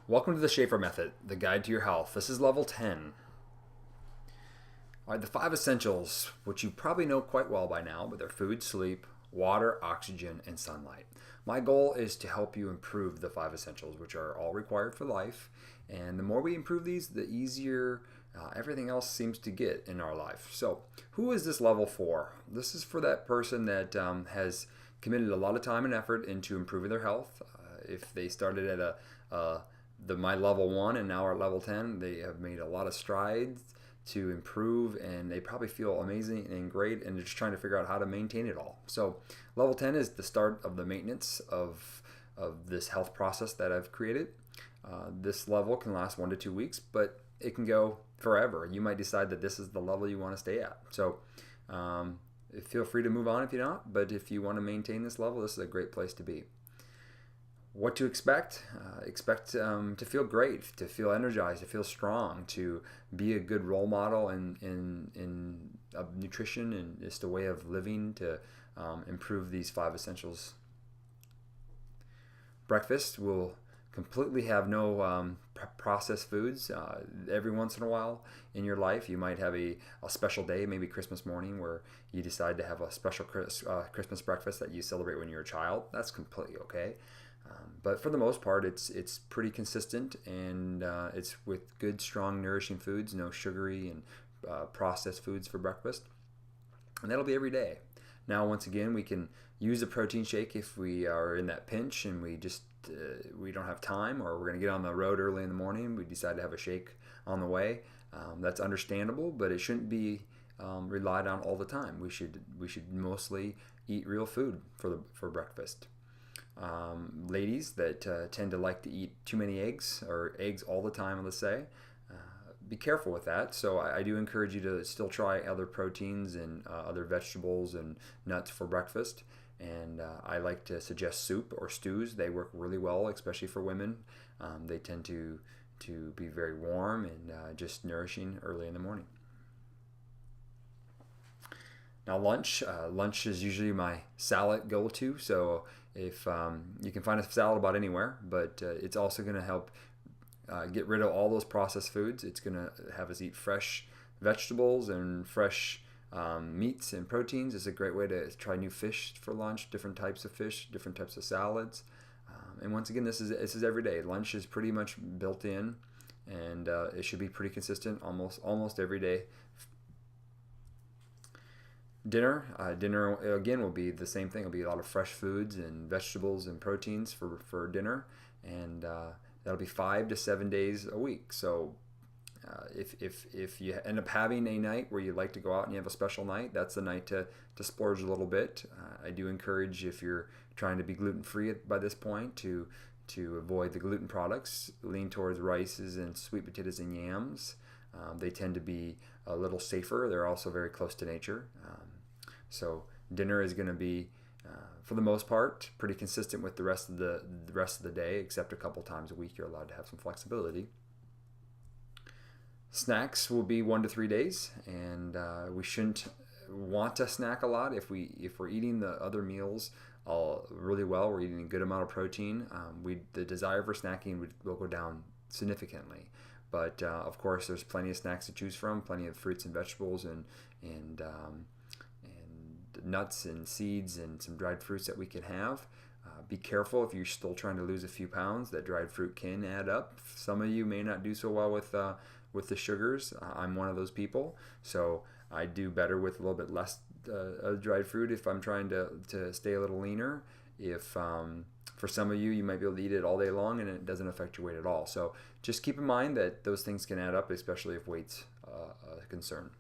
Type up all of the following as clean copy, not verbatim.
Welcome to the Schaefer Method, the guide to your health. This is level 10. All right, the five essentials, which you probably know quite well by now, but they're food, sleep, water, oxygen, and sunlight. My goal is to help you improve the five essentials, which are all required for life. And the more we improve these, the easier everything else seems to get in our life. So, who is this level for? This is for that person that has committed a lot of time and effort into improving their health. If they started at my level 1 and now are at level 10, they have made a lot of strides to improve, and they probably feel amazing and great, and they're just trying to figure out how to maintain it all. So level 10 is the start of the maintenance of this health process that I've created. This level can last 1 to 2 weeks, but it can go forever. You might decide that this is the level you want to stay at. So feel free to move on if you're not, but if you want to maintain this level, this is a great place to be. What to expect? Expect to feel great, to feel energized, to feel strong, to be a good role model in nutrition and just a way of living to improve these five essentials. Breakfast will completely have no processed foods. Every once in a while in your life, you might have a special day, maybe Christmas morning, where you decide to have a special Christmas breakfast that you celebrate when you're a child. That's completely okay. But for the most part, it's pretty consistent, and it's with good, strong, nourishing foods, no sugary and processed foods for breakfast. And that'll be every day. Now, once again, we can use a protein shake if we are in that pinch and we don't have time, or we're going to get on the road early in the morning. We decide to have a shake on the way. That's understandable, but it shouldn't be relied on all the time. We should mostly eat real food for breakfast. Ladies that tend to like to eat too many eggs, or eggs all the time, let's say, be careful with that. So I do encourage you to still try other proteins and other vegetables and nuts for breakfast. And I like to suggest soup or stews. They work really well, especially for women. They tend to be very warm and just nourishing early in the morning. Now lunch is usually my salad go-to. So if you can find a salad about anywhere, but it's also going to help get rid of all those processed foods. It's going to have us eat fresh vegetables and fresh meats and proteins. It's a great way to try new fish for lunch, different types of fish, different types of salads. And once again, this is every day. Lunch is pretty much built in, and it should be pretty consistent almost every day. Dinner again will be the same thing. It'll be a lot of fresh foods and vegetables and proteins for dinner, and that'll be 5 to 7 days a week. So if you end up having a night where you like to go out and you have a special night, that's the night to splurge a little bit. I do encourage, if you're trying to be gluten-free by this point, to avoid the gluten products, lean towards rices and sweet potatoes and yams. They tend to be a little safer. They're also very close to nature. So dinner is going to be, for the most part, pretty consistent with the rest of the day, except a couple times a week you're allowed to have some flexibility. Snacks will be 1 to 3 days, and we shouldn't want to snack a lot. If we're eating the other meals really well, we're eating a good amount of protein, the desire for snacking will go down significantly. But of course, there's plenty of snacks to choose from, plenty of fruits and vegetables and nuts and seeds and some dried fruits that we can have. Be careful if you're still trying to lose a few pounds. That dried fruit can add up. Some of you may not do so well with the sugars. I'm one of those people, so I do better with a little bit less dried fruit if I'm trying to stay a little leaner. If for some of you, you might be able to eat it all day long and it doesn't affect your weight at all. So just keep in mind that those things can add up, especially if weight's a concern.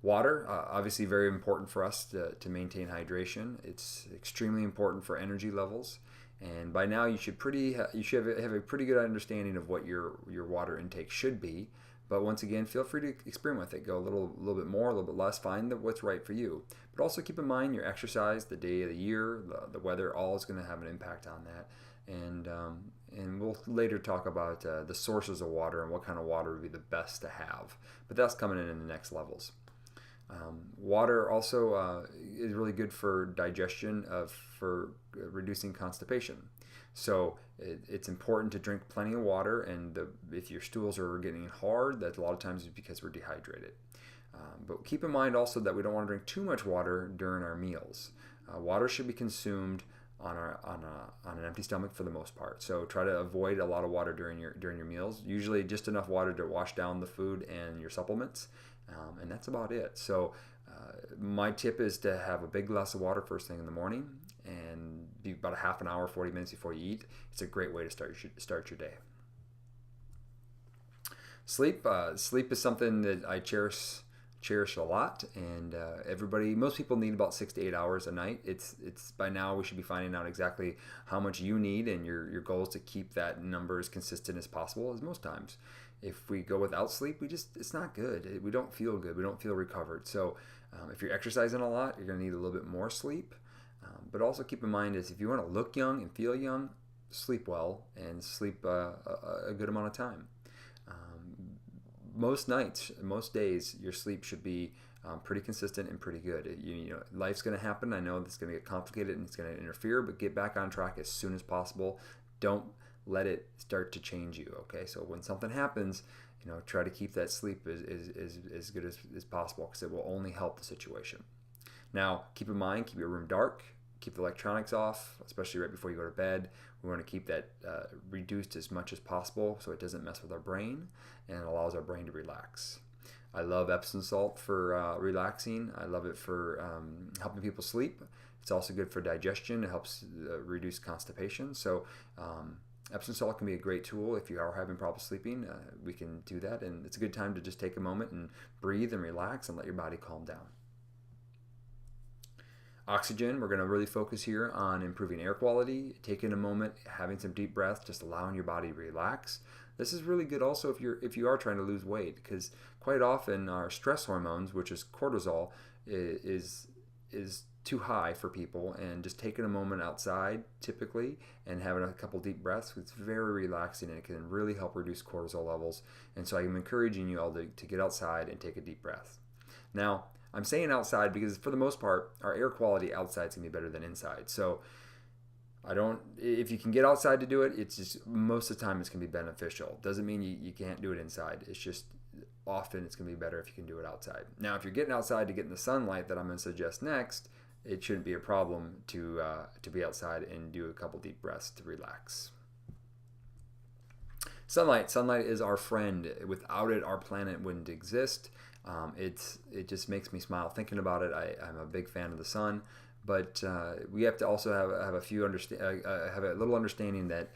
Water, obviously very important for us to maintain hydration. It's extremely important for energy levels. And by now you should have a pretty good understanding of what your water intake should be. But once again, feel free to experiment with it. Go a little bit more, a little bit less. Find what's right for you. But also keep in mind your exercise, the day of the year, the weather, all is going to have an impact on that. And we'll later talk about the sources of water and what kind of water would be the best to have. But that's coming in the next levels. Water also is really good for digestion, for reducing constipation. So it's important to drink plenty of water, and if your stools are getting hard, that a lot of times is because we're dehydrated. But keep in mind also that we don't want to drink too much water during our meals. Water should be consumed on an empty stomach for the most part. So try to avoid a lot of water during your meals. Usually just enough water to wash down the food and your supplements, and that's about it. So my tip is to have a big glass of water first thing in the morning, and be about a half an hour, 40 minutes before you eat. It's a great way to start your day. Sleep is something that I cherish a lot, and most people need about 6 to 8 hours a night. It's by now we should be finding out exactly how much you need, and your goal is to keep that number as consistent as possible. As most times, if we go without sleep, it's not good. We don't feel good. We don't feel recovered. So if you're exercising a lot, you're going to need a little bit more sleep. But also keep in mind is if you want to look young and feel young, sleep well and sleep a good amount of time. Most nights, most days, your sleep should be pretty consistent and pretty good. Life's going to happen. I know it's going to get complicated and it's going to interfere, but get back on track as soon as possible. Don't let it start to change you. Okay, so when something happens, try to keep that sleep as good as possible, because it will only help the situation. Now, keep in mind, keep your room dark. Keep the electronics off, especially right before you go to bed. We want to keep that reduced as much as possible so it doesn't mess with our brain and allows our brain to relax. I love Epsom salt for relaxing. I love it for helping people sleep. It's also good for digestion. It helps reduce constipation. So Epsom salt can be a great tool if you are having problems sleeping. We can do that, and it's a good time to just take a moment and breathe and relax and let your body calm down. Oxygen, we're going to really focus here on improving air quality, taking a moment, having some deep breaths, just allowing your body to relax. This is really good also if you are trying to lose weight, because quite often our stress hormones, which is cortisol, is too high for people, and just taking a moment outside typically and having a couple deep breaths, it's very relaxing and it can really help reduce cortisol levels. And so I'm encouraging you all to get outside and take a deep breath. Now, I'm saying outside because for the most part, our air quality outside is going to be better than inside. So if you can get outside to do it, it's just most of the time it's going to be beneficial. Doesn't mean you can't do it inside. It's just often it's going to be better if you can do it outside. Now, if you're getting outside to get in the sunlight that I'm going to suggest next, it shouldn't be a problem to be outside and do a couple deep breaths to relax. Sunlight is our friend. Without it, our planet wouldn't exist. It just makes me smile thinking about it. I'm a big fan of the sun, but we have to also have a little understanding that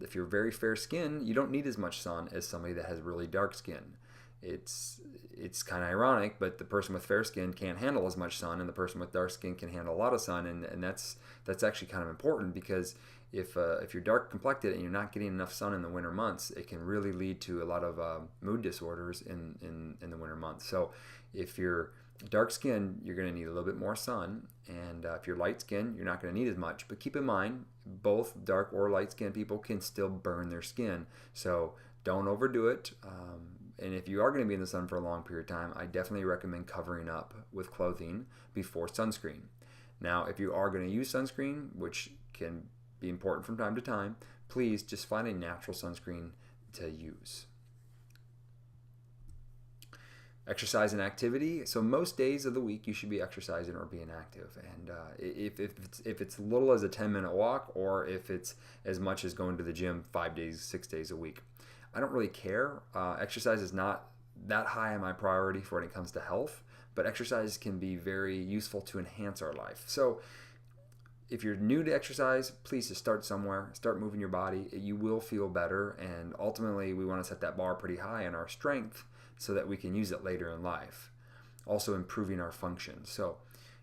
if you're very fair skin, you don't need as much sun as somebody that has really dark skin. It's kind of ironic, but the person with fair skin can't handle as much sun, and the person with dark skin can handle a lot of sun, and that's actually kind of important, because if you're dark complected and you're not getting enough sun in the winter months, it can really lead to a lot of mood disorders in the winter months. So if you're dark skin, you're going to need a little bit more sun, and if you're light skin, you're not going to need as much. But keep in mind, both dark or light skin people can still burn their skin, so don't overdo it. And if you are going to be in the sun for a long period of time, I definitely recommend covering up with clothing before sunscreen. Now, if you are going to use sunscreen, which can be important from time to time, please just find a natural sunscreen to use. Exercise and activity. So most days of the week you should be exercising or being active. And if it's little as a 10-minute walk, or if it's as much as going to the gym 5 days, 6 days a week, I don't really care. Exercise is not that high on my priority for when it comes to health, but exercise can be very useful to enhance our life. So if you're new to exercise, please just start somewhere. Start moving your body. You will feel better, and ultimately we want to set that bar pretty high in our strength so that we can use it later in life. Also improving our function. So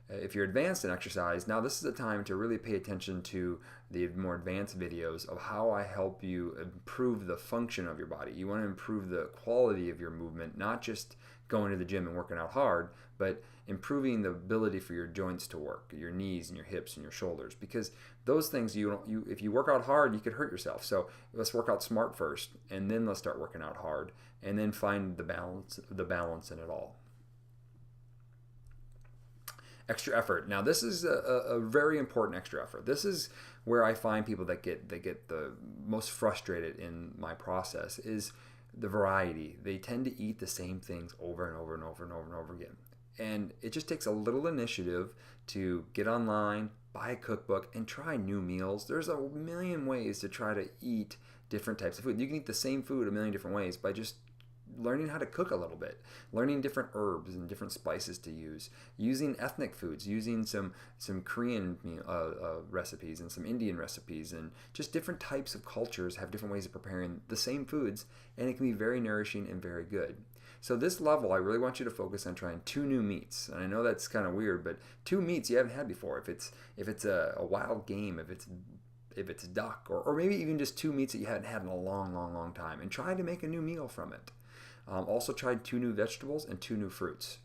if you're advanced in exercise, now this is the time to really pay attention to the more advanced videos of how I help you improve the function of your body. You want to improve the quality of your movement, not just going to the gym and working out hard, but improving the ability for your joints to work, your knees and your hips and your shoulders, because those things if you work out hard, you could hurt yourself. So let's work out smart first, and then let's start working out hard, and then find the balance in it all. Extra effort. Now, this is a very important extra effort. This is where I find people that get the most frustrated in my process is the variety. They tend to eat the same things over and over and over and over and over again. And it just takes a little initiative to get online, buy a cookbook, and try new meals. There's a million ways to try to eat different types of food. You can eat the same food a million different ways by just learning how to cook a little bit, learning different herbs and different spices to use, using ethnic foods, using some Korean recipes and some Indian recipes, and just different types of cultures have different ways of preparing the same foods, and it can be very nourishing and very good. So this level, I really want you to focus on trying 2 new meats. And I know that's kind of weird, but 2 meats you haven't had before. If it's a wild game, if it's duck, or maybe even just 2 meats that you hadn't had in a long, long, long time, and try to make a new meal from it. Also tried 2 new vegetables and 2 new fruits.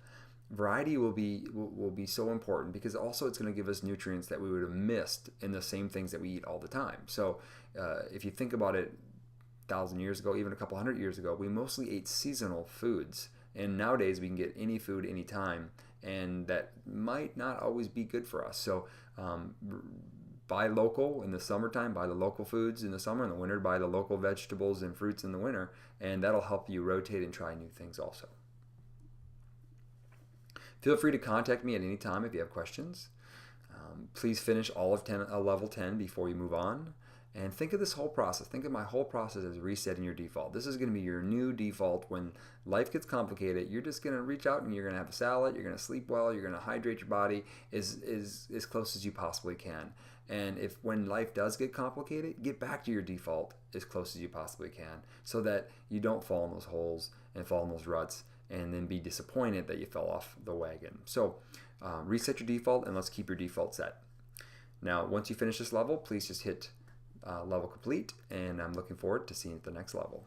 Variety will be so important because also it's going to give us nutrients that we would have missed in the same things that we eat all the time. So if you think about it, 1,000 years ago, even a couple hundred years ago, we mostly ate seasonal foods, and nowadays we can get any food anytime, and that might not always be good for us. So buy local in the summertime, buy the local foods in the summer. In the winter, buy the local vegetables and fruits in the winter, and that'll help you rotate and try new things also. Feel free to contact me at any time if you have questions. Please finish all of level 10 before you move on. And think of this whole process. Think of my whole process as resetting your default. This is going to be your new default. When life gets complicated, you're just going to reach out and you're going to have a salad. You're going to sleep well. You're going to hydrate your body as close as you possibly can. And if when life does get complicated, get back to your default as close as you possibly can, so that you don't fall in those holes and fall in those ruts and then be disappointed that you fell off the wagon. So reset your default and let's keep your default set. Now, once you finish this level, please just hit level complete, and I'm looking forward to seeing you at the next level.